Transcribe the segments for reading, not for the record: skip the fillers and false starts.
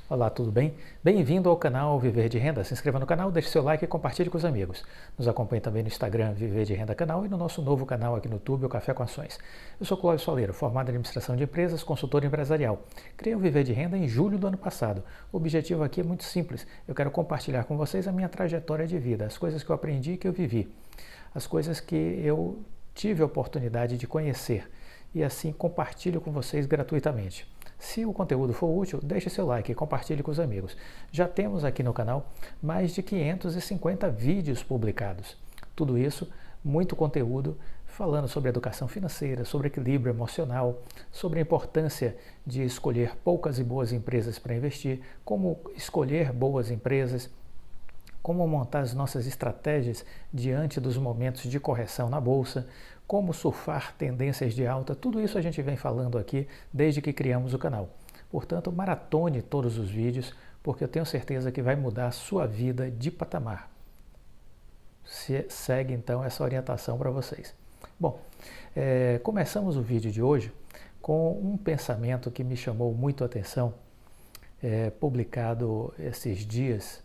Olá, tudo bem? Bem-vindo ao canal Viver de Renda. Se inscreva no canal, deixe seu like e compartilhe com os amigos. Nos acompanhe também no Instagram Viver de Renda Canal e no nosso novo canal aqui no YouTube, o Café com Ações. Eu sou Cláudio Soleiro, formado em Administração de Empresas, consultor empresarial. Criei o Viver de Renda em julho do ano passado. O objetivo aqui é muito simples. Eu quero compartilhar com vocês a minha trajetória de vida, as coisas que eu aprendi e que eu vivi, as coisas que eu tive a oportunidade de conhecer e assim compartilho com vocês gratuitamente. Se o conteúdo for útil, deixe seu like e compartilhe com os amigos. Já temos aqui no canal mais de 550 vídeos publicados. Tudo isso, muito conteúdo falando sobre educação financeira, sobre equilíbrio emocional, sobre a importância de escolher poucas e boas empresas para investir, como escolher boas empresas, como montar as nossas estratégias diante dos momentos de correção na bolsa, como surfar tendências de alta, tudo isso a gente vem falando aqui desde que criamos o canal. Portanto, maratone todos os vídeos, porque eu tenho certeza que vai mudar a sua vida de patamar. Segue então essa orientação para vocês. Bom, começamos o vídeo de hoje com um pensamento que me chamou muito a atenção, publicado esses dias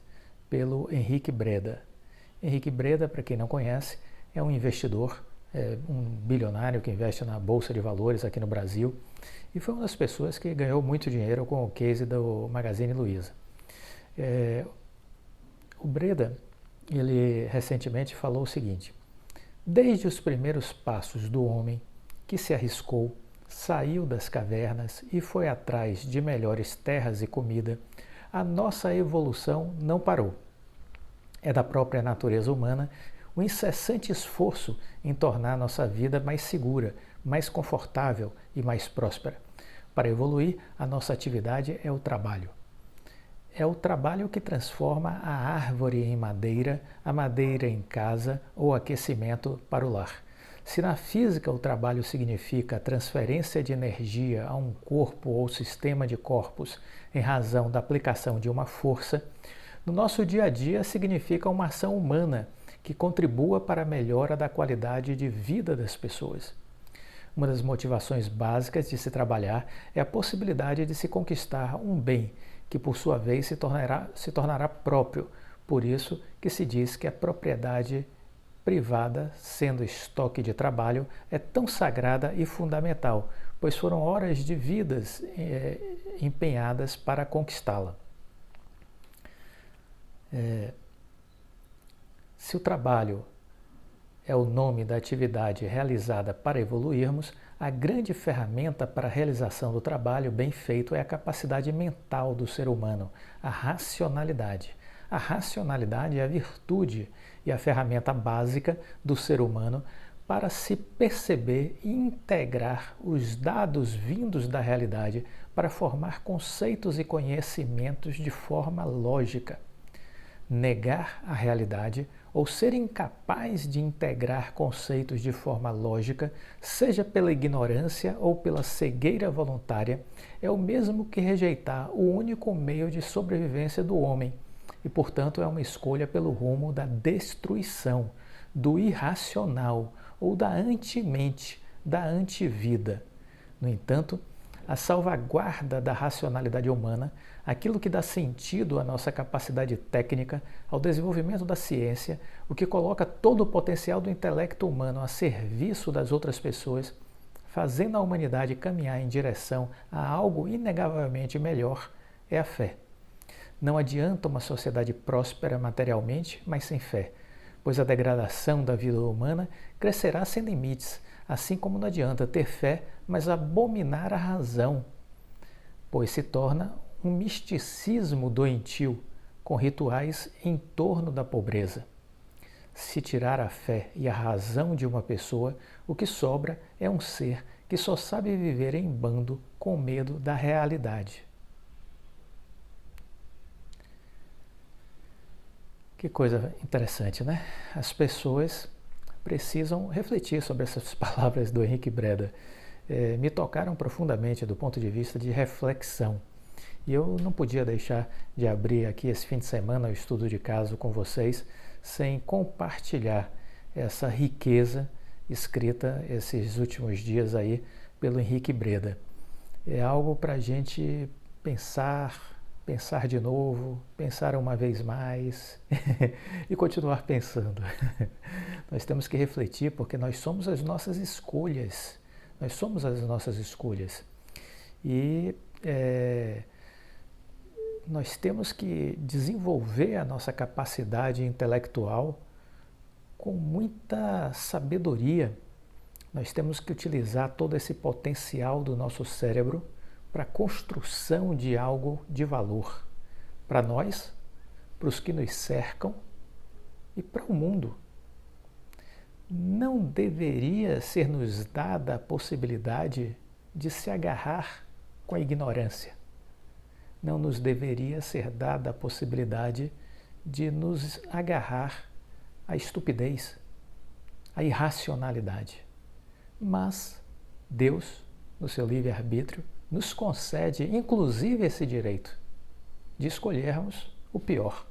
pelo Henrique Breda. Henrique Breda, para quem não conhece, é um investidor, um bilionário que investe na Bolsa de Valores aqui no Brasil e foi uma das pessoas que ganhou muito dinheiro com o case do Magazine Luiza. O Breda, ele recentemente falou o seguinte: desde os primeiros passos do homem que se arriscou, saiu das cavernas e foi atrás de melhores terras e comida, a nossa evolução não parou. É da própria natureza humana o incessante esforço em tornar a nossa vida mais segura, mais confortável e mais próspera. Para evoluir, a nossa atividade é o trabalho. É o trabalho que transforma a árvore em madeira, a madeira em casa ou aquecimento para o lar. Se na física o trabalho significa a transferência de energia a um corpo ou sistema de corpos em razão da aplicação de uma força, no nosso dia a dia significa uma ação humana que contribua para a melhora da qualidade de vida das pessoas. Uma das motivações básicas de se trabalhar é a possibilidade de se conquistar um bem que, por sua vez, se tornará próprio. Por isso que se diz que a propriedade privada, sendo estoque de trabalho, é tão sagrada e fundamental, pois foram horas de vidas empenhadas para conquistá-la. Se o trabalho é o nome da atividade realizada para evoluirmos, a grande ferramenta para a realização do trabalho bem feito é a capacidade mental do ser humano, a racionalidade. A racionalidade é a virtude e a ferramenta básica do ser humano para se perceber e integrar os dados vindos da realidade para formar conceitos e conhecimentos de forma lógica. Negar a realidade ou ser incapaz de integrar conceitos de forma lógica, seja pela ignorância ou pela cegueira voluntária, é o mesmo que rejeitar o único meio de sobrevivência do homem e, portanto, é uma escolha pelo rumo da destruição, do irracional ou da antimente, da antivida. No entanto, a salvaguarda da racionalidade humana, aquilo que dá sentido à nossa capacidade técnica, ao desenvolvimento da ciência, o que coloca todo o potencial do intelecto humano a serviço das outras pessoas, fazendo a humanidade caminhar em direção a algo inegavelmente melhor, é a fé. Não adianta uma sociedade próspera materialmente, mas sem fé, pois a degradação da vida humana crescerá sem limites, assim como não adianta ter fé, mas abominar a razão, pois se torna um misticismo doentio, com rituais em torno da pobreza. Se tirar a fé e a razão de uma pessoa, o que sobra é um ser que só sabe viver em bando com medo da realidade. Que coisa interessante, né? As pessoas precisam refletir sobre essas palavras do Henrique Breda. Me tocaram profundamente do ponto de vista de reflexão. E eu não podia deixar de abrir aqui esse fim de semana o estudo de caso com vocês sem compartilhar essa riqueza escrita esses últimos dias aí pelo Henrique Breda. É algo para a gente pensar, pensar de novo, pensar uma vez mais e continuar pensando. Nós temos que refletir porque nós somos as nossas escolhas. Nós somos as nossas escolhas. E nós temos que desenvolver a nossa capacidade intelectual com muita sabedoria. Nós temos que utilizar todo esse potencial do nosso cérebro para a construção de algo de valor para nós, para os que nos cercam e para o mundo. Não deveria ser nos dada a possibilidade de se agarrar com a ignorância. Não nos deveria ser dada a possibilidade de nos agarrar à estupidez, à irracionalidade. Mas Deus, no seu livre-arbítrio, nos concede inclusive esse direito de escolhermos o pior.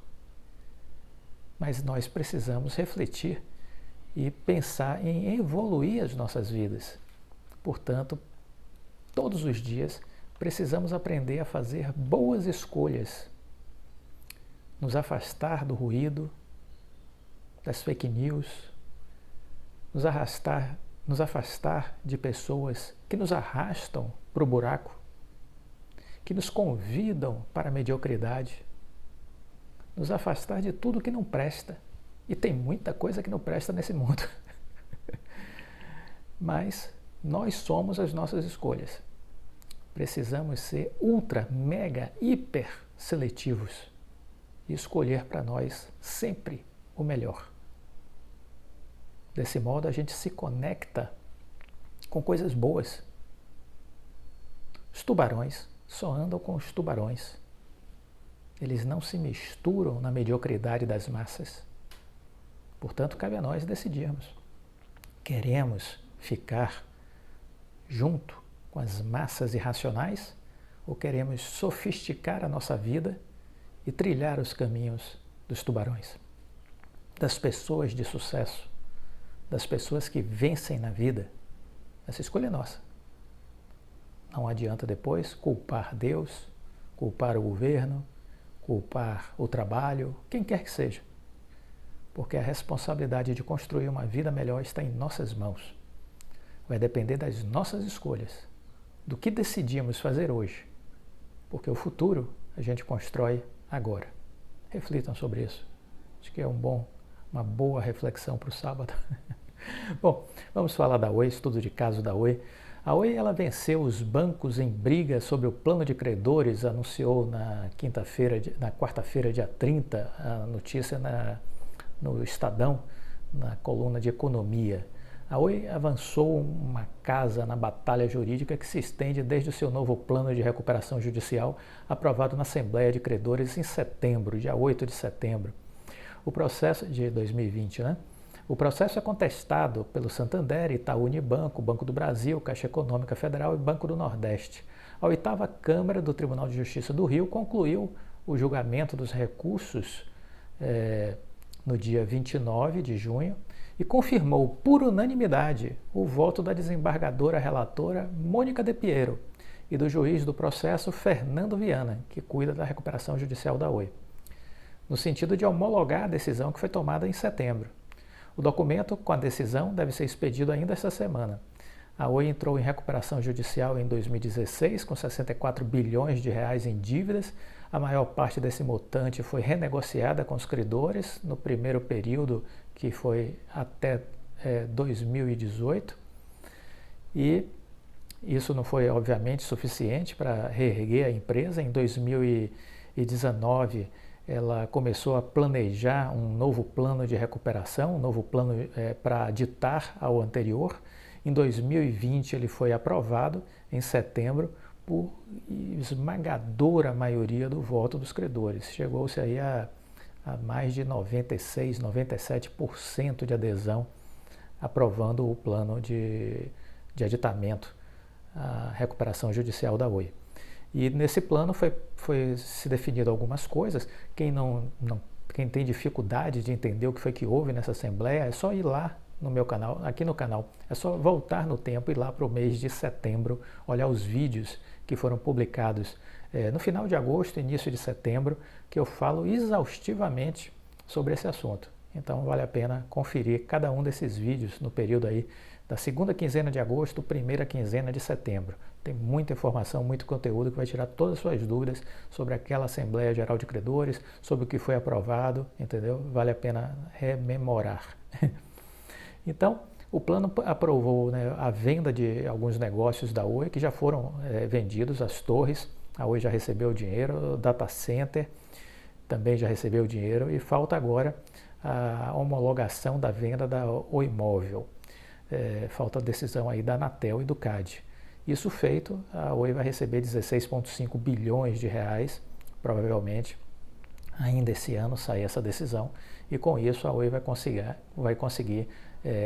Mas nós precisamos refletir e pensar em evoluir as nossas vidas. Portanto, todos os dias precisamos aprender a fazer boas escolhas, nos afastar do ruído, das fake news, nos afastar de pessoas que nos arrastam para o buraco, que nos convidam para a mediocridade, nos afastar de tudo que não presta. E tem muita coisa que não presta nesse mundo. Mas nós somos as nossas escolhas. Precisamos ser ultra, mega, hiper seletivos e escolher para nós sempre o melhor. Desse modo a gente se conecta com coisas boas. Os tubarões só andam com os tubarões. Eles não se misturam na mediocridade das massas. Portanto, cabe a nós decidirmos. Queremos ficar junto com as massas irracionais ou queremos sofisticar a nossa vida e trilhar os caminhos dos tubarões, das pessoas de sucesso, das pessoas que vencem na vida? Essa escolha é nossa. Não adianta depois culpar Deus, culpar o governo, culpar o trabalho, quem quer que seja. Porque a responsabilidade de construir uma vida melhor está em nossas mãos. Vai depender das nossas escolhas, do que decidimos fazer hoje. Porque o futuro a gente constrói agora. Reflitam sobre isso. Acho que é uma boa reflexão para o sábado. Bom, vamos falar da Oi, estudo de caso da Oi. A Oi ela venceu os bancos em briga sobre o plano de credores, anunciou na quarta-feira, dia 30, a notícia no Estadão, na coluna de economia. A Oi avançou uma casa na batalha jurídica que se estende desde o seu novo plano de recuperação judicial, aprovado na Assembleia de Credores em setembro, dia 8 de setembro. O processo de 2020, né? O processo é contestado pelo Santander, Itaú Unibanco, Banco do Brasil, Caixa Econômica Federal e Banco do Nordeste. A 8ª Câmara do Tribunal de Justiça do Rio concluiu o julgamento dos recursos no dia 29 de junho e confirmou por unanimidade o voto da desembargadora relatora Mônica de Piero e do juiz do processo Fernando Viana, que cuida da recuperação judicial da Oi, no sentido de homologar a decisão que foi tomada em setembro. O documento com a decisão deve ser expedido ainda esta semana. A Oi entrou em recuperação judicial em 2016 com 64 bilhões de reais em dívidas. A maior parte desse montante foi renegociada com os credores no primeiro período, que foi até 2018. E isso não foi, obviamente, suficiente para reerguer a empresa. Em 2019, ela começou a planejar um novo plano de recuperação, um novo plano para ditar ao anterior. Em 2020 ele foi aprovado, em setembro, por esmagadora maioria do voto dos credores. Chegou-se aí a mais de 96%, 97% de adesão, aprovando o plano de aditamento à recuperação judicial da Oi. E nesse plano foi se definido algumas coisas. Quem tem dificuldade de entender o que foi que houve nessa Assembleia, é só ir lá no meu canal, aqui no canal. É só voltar no tempo e ir lá para o mês de setembro, olhar os vídeos que foram publicados no final de agosto, início de setembro, que eu falo exaustivamente sobre esse assunto. Então vale a pena conferir cada um desses vídeos no período aí da segunda quinzena de agosto, primeira quinzena de setembro. Tem muita informação, muito conteúdo que vai tirar todas as suas dúvidas sobre aquela Assembleia Geral de Credores, sobre o que foi aprovado, entendeu? Vale a pena rememorar. Então, o plano aprovou, né, a venda de alguns negócios da Oi que já foram vendidos, as torres. A Oi já recebeu o dinheiro, o data center também já recebeu o dinheiro e falta agora a homologação da venda da Oi Imóvel. Falta a decisão aí da Anatel e do CAD. Isso feito, a Oi vai receber 16,5 bilhões de reais, provavelmente ainda esse ano sai essa decisão, e com isso a Oi vai conseguir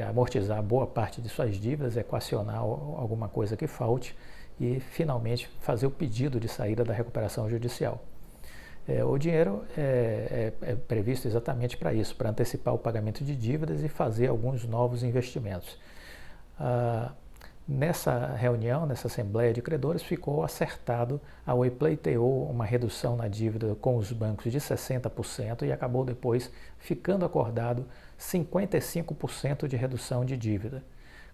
amortizar boa parte de suas dívidas, equacionar alguma coisa que falte e finalmente fazer o pedido de saída da recuperação judicial. O dinheiro é previsto exatamente para isso, para antecipar o pagamento de dívidas e fazer alguns novos investimentos. Nessa reunião, nessa Assembleia de Credores, ficou acertado, a Oi pleiteou uma redução na dívida com os bancos de 60% e acabou depois ficando acordado 55% de redução de dívida.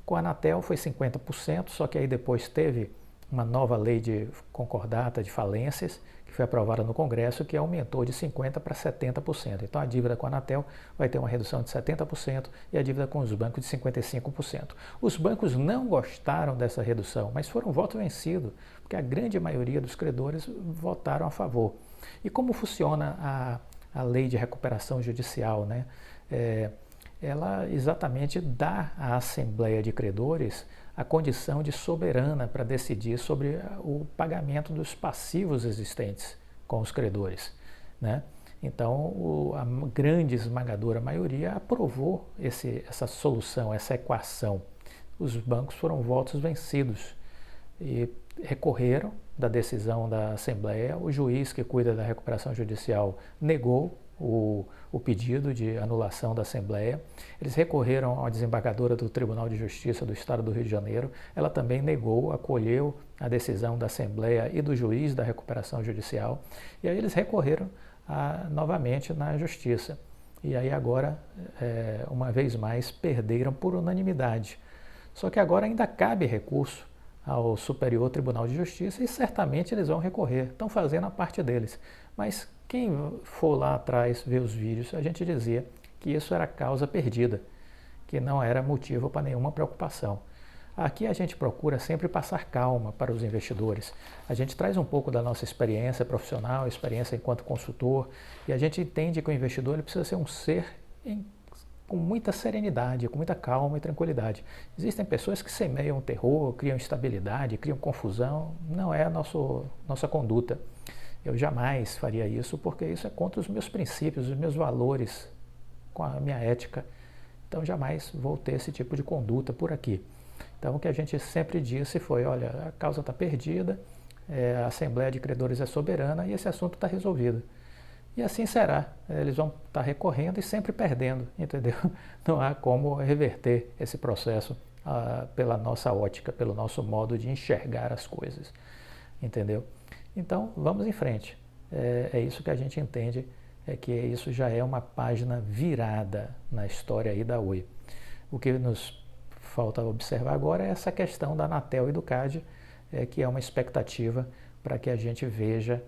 Com a Anatel foi 50%, só que aí depois teve uma nova lei de concordata de falências, que foi aprovada no Congresso, que aumentou de 50% para 70%. Então a dívida com a Anatel vai ter uma redução de 70% e a dívida com os bancos de 55%. Os bancos não gostaram dessa redução, mas foram voto vencido, porque a grande maioria dos credores votaram a favor. E como funciona a lei de recuperação judicial, né? Ela exatamente dá à Assembleia de Credores a condição de soberana para decidir sobre o pagamento dos passivos existentes com os credores, né? Então, a grande esmagadora maioria aprovou essa solução, essa equação. Os bancos foram votos vencidos e recorreram da decisão da Assembleia. O juiz que cuida da recuperação judicial negou o pedido de anulação da Assembleia. Eles recorreram à desembargadora do Tribunal de Justiça do Estado do Rio de Janeiro. Ela também negou, acolheu a decisão da Assembleia e do juiz da recuperação judicial. E aí eles recorreram novamente na Justiça. E aí agora, uma vez mais, perderam por unanimidade. Só que agora ainda cabe recurso ao Superior Tribunal de Justiça e certamente eles vão recorrer. Estão fazendo a parte deles. Mas quem for lá atrás ver os vídeos, a gente dizia que isso era causa perdida, que não era motivo para nenhuma preocupação. Aqui a gente procura sempre passar calma para os investidores. A gente traz um pouco da nossa experiência profissional, experiência enquanto consultor, e a gente entende que o investidor ele precisa ser um ser com muita serenidade, com muita calma e tranquilidade. Existem pessoas que semeiam terror, criam instabilidade, criam confusão. Não é a nossa conduta. Eu jamais faria isso, porque isso é contra os meus princípios, os meus valores, com a minha ética. Então jamais vou ter esse tipo de conduta por aqui. Então o que a gente sempre disse foi, olha, a causa está perdida, a Assembleia de Credores é soberana e esse assunto está resolvido. E assim será, eles vão estar recorrendo e sempre perdendo, entendeu? Não há como reverter esse processo pela nossa ótica, pelo nosso modo de enxergar as coisas, entendeu? Então, vamos em frente. É isso que a gente entende, que isso já é uma página virada na história aí da Oi. O que nos falta observar agora é essa questão da Anatel e do CAD, que é uma expectativa para que a gente veja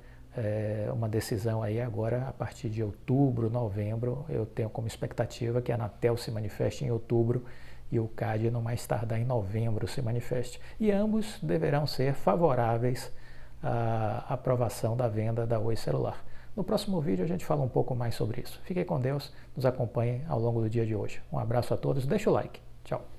uma decisão aí agora a partir de outubro, novembro. Eu tenho como expectativa que a Anatel se manifeste em outubro e o CAD no mais tardar em novembro se manifeste. E ambos deverão ser favoráveis à aprovação da venda da Oi Celular. No próximo vídeo a gente fala um pouco mais sobre isso. Fiquem com Deus, nos acompanhem ao longo do dia de hoje. Um abraço a todos, deixa o like. Tchau.